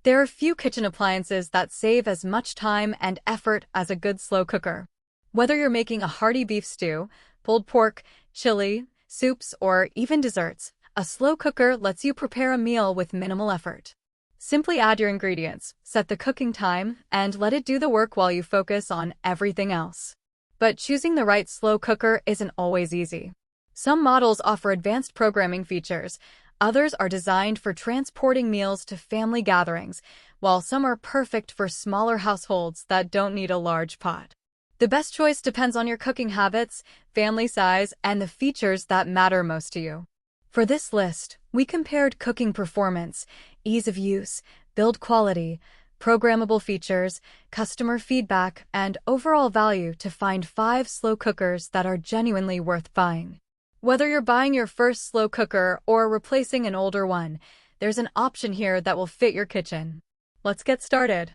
There are few kitchen appliances that save as much time and effort as a good slow cooker. Whether you're making a hearty beef stew, pulled pork, chili, soups, or even desserts, a slow cooker lets you prepare a meal with minimal effort. Simply add your ingredients, set the cooking time, and let it do the work while you focus on everything else. But choosing the right slow cooker isn't always easy. Some models offer advanced programming features. Others are designed for transporting meals to family gatherings, while some are perfect for smaller households that don't need a large pot. The best choice depends on your cooking habits, family size, and the features that matter most to you. For this list, we compared cooking performance, ease of use, build quality, programmable features, customer feedback, and overall value to find 5 slow cookers that are genuinely worth buying. Whether you're buying your first slow cooker or replacing an older one, there's an option here that will fit your kitchen. Let's get started.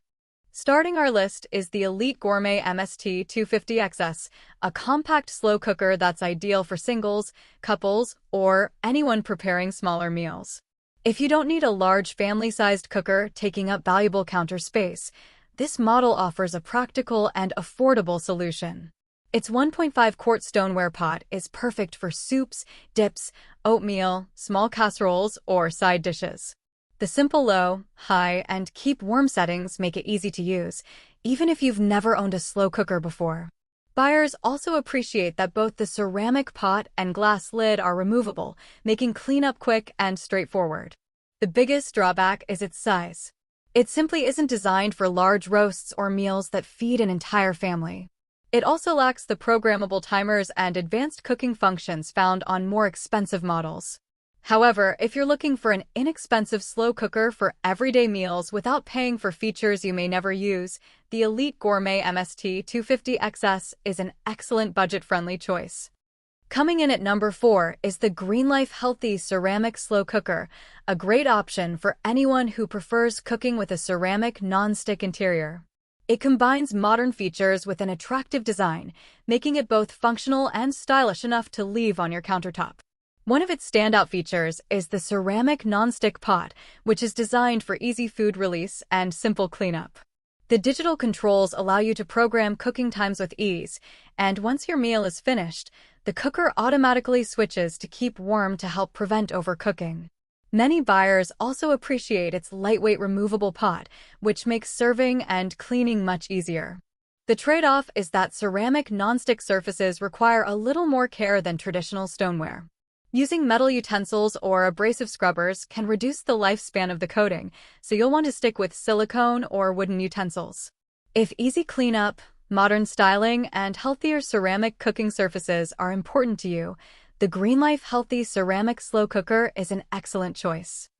Starting our list is the Elite Gourmet MST 250XS, a compact slow cooker that's ideal for singles, couples, or anyone preparing smaller meals. If you don't need a large family-sized cooker taking up valuable counter space, this model offers a practical and affordable solution. Its 1.5-quart stoneware pot is perfect for soups, dips, oatmeal, small casseroles, or side dishes. The simple low, high, and keep warm settings make it easy to use, even if you've never owned a slow cooker before. Buyers also appreciate that both the ceramic pot and glass lid are removable, making cleanup quick and straightforward. The biggest drawback is its size. It simply isn't designed for large roasts or meals that feed an entire family. It also lacks the programmable timers and advanced cooking functions found on more expensive models. However, if you're looking for an inexpensive slow cooker for everyday meals without paying for features you may never use, the Elite Gourmet MST 250XS is an excellent budget-friendly choice. Coming in at number 4 is the Greenlife Healthy Ceramic Slow Cooker, a great option for anyone who prefers cooking with a ceramic non-stick interior. It combines modern features with an attractive design, making it both functional and stylish enough to leave on your countertop. One of its standout features is the ceramic non-stick pot, which is designed for easy food release and simple cleanup. The digital controls allow you to program cooking times with ease, and once your meal is finished, the cooker automatically switches to keep warm to help prevent overcooking. Many buyers also appreciate its lightweight removable pot, which makes serving and cleaning much easier. The trade-off is that ceramic non-stick surfaces require a little more care than traditional stoneware. Using metal utensils or abrasive scrubbers can reduce the lifespan of the coating, so you'll want to stick with silicone or wooden utensils. If easy cleanup, modern styling, and healthier ceramic cooking surfaces are important to you, the Greenlife Healthy Ceramic Slow Cooker is an excellent choice.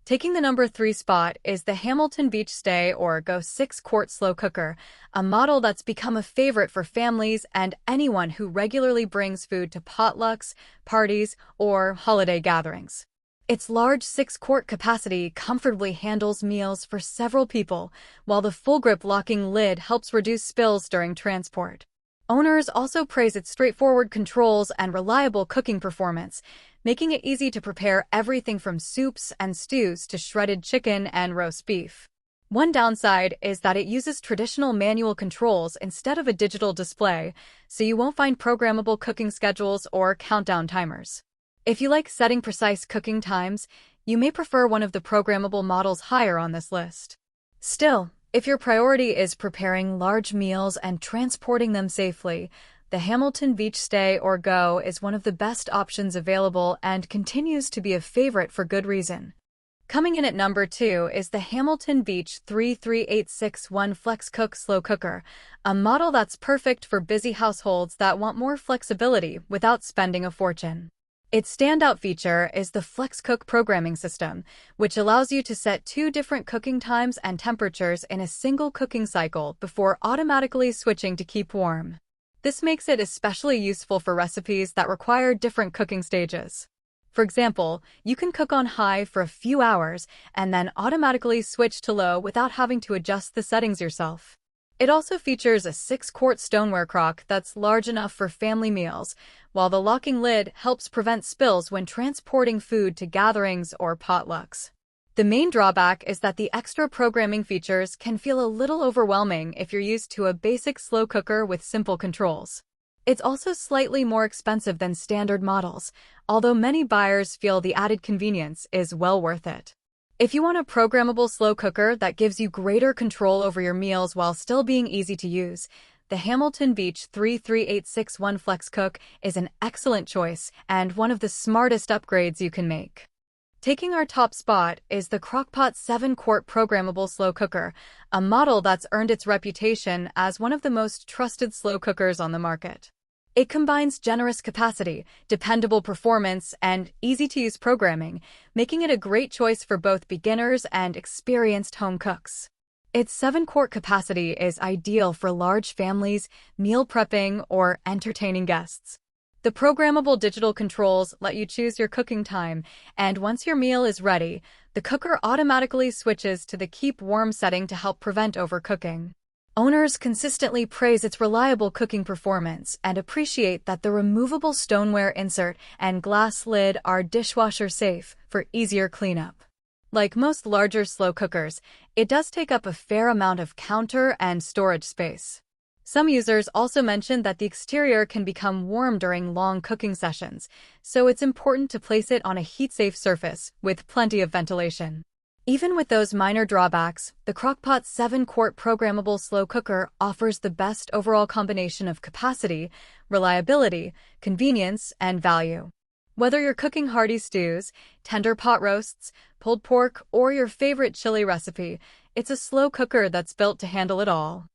Taking the number 3 spot is the Hamilton Beach Stay or Go 6-quart slow cooker, a model that's become a favorite for families and anyone who regularly brings food to potlucks, parties, or holiday gatherings. Its large 6-quart capacity comfortably handles meals for several people, while the full-grip locking lid helps reduce spills during transport. Owners also praise its straightforward controls and reliable cooking performance, making it easy to prepare everything from soups and stews to shredded chicken and roast beef. One downside is that it uses traditional manual controls instead of a digital display, so you won't find programmable cooking schedules or countdown timers. If you like setting precise cooking times, you may prefer one of the programmable models higher on this list. Still, if your priority is preparing large meals and transporting them safely, the Hamilton Beach Stay or Go is one of the best options available and continues to be a favorite for good reason. Coming in at number 2 is the Hamilton Beach 33861 Flex Cook Slow Cooker, a model that's perfect for busy households that want more flexibility without spending a fortune. Its standout feature is the FlexCook programming system, which allows you to set 2 different cooking times and temperatures in a single cooking cycle before automatically switching to keep warm. This makes it especially useful for recipes that require different cooking stages. For example, you can cook on high for a few hours and then automatically switch to low without having to adjust the settings yourself. It also features a 6-quart stoneware crock that's large enough for family meals, while the locking lid helps prevent spills when transporting food to gatherings or potlucks. The main drawback is that the extra programming features can feel a little overwhelming if you're used to a basic slow cooker with simple controls. It's also slightly more expensive than standard models, although many buyers feel the added convenience is well worth it. If you want a programmable slow cooker that gives you greater control over your meals while still being easy to use, the Hamilton Beach 33861 Flex Cook is an excellent choice and one of the smartest upgrades you can make. Taking our top spot is the Crock-Pot 7-quart programmable slow cooker, a model that's earned its reputation as one of the most trusted slow cookers on the market. It combines generous capacity, dependable performance, and easy-to-use programming, making it a great choice for both beginners and experienced home cooks. Its 7-quart capacity is ideal for large families, meal prepping, or entertaining guests. The programmable digital controls let you choose your cooking time, and once your meal is ready, the cooker automatically switches to the keep warm setting to help prevent overcooking. Owners consistently praise its reliable cooking performance and appreciate that the removable stoneware insert and glass lid are dishwasher safe for easier cleanup. Like most larger slow cookers, it does take up a fair amount of counter and storage space. Some users also mention that the exterior can become warm during long cooking sessions, so it's important to place it on a heat-safe surface with plenty of ventilation. Even with those minor drawbacks, the Crock-Pot 7-quart programmable slow cooker offers the best overall combination of capacity, reliability, convenience, and value. Whether you're cooking hearty stews, tender pot roasts, pulled pork, or your favorite chili recipe, it's a slow cooker that's built to handle it all.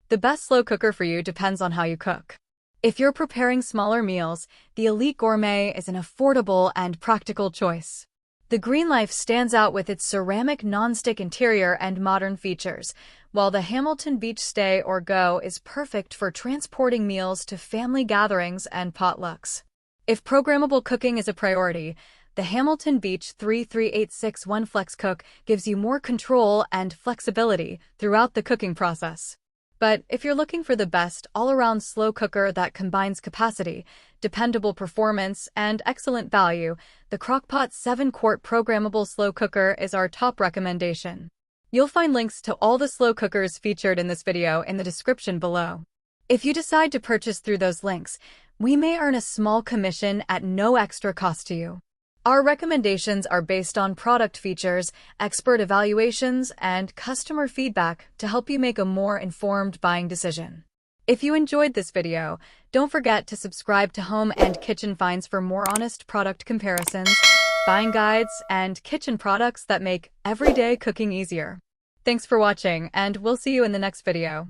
The best slow cooker for you depends on how you cook. If you're preparing smaller meals, the Elite Gourmet is an affordable and practical choice. The Green Life stands out with its ceramic non-stick interior and modern features, while the Hamilton Beach Stay or Go is perfect for transporting meals to family gatherings and potlucks. If programmable cooking is a priority, the Hamilton Beach 33861 Flex Cook gives you more control and flexibility throughout the cooking process. But if you're looking for the best all-around slow cooker that combines capacity, dependable performance, and excellent value, the Crock-Pot 7-quart programmable slow cooker is our top recommendation. You'll find links to all the slow cookers featured in this video in the description below. If you decide to purchase through those links, we may earn a small commission at no extra cost to you. Our recommendations are based on product features, expert evaluations, and customer feedback to help you make a more informed buying decision. If you enjoyed this video, don't forget to subscribe to Home and Kitchen Finds for more honest product comparisons, buying guides, and kitchen products that make everyday cooking easier. Thanks for watching, and we'll see you in the next video.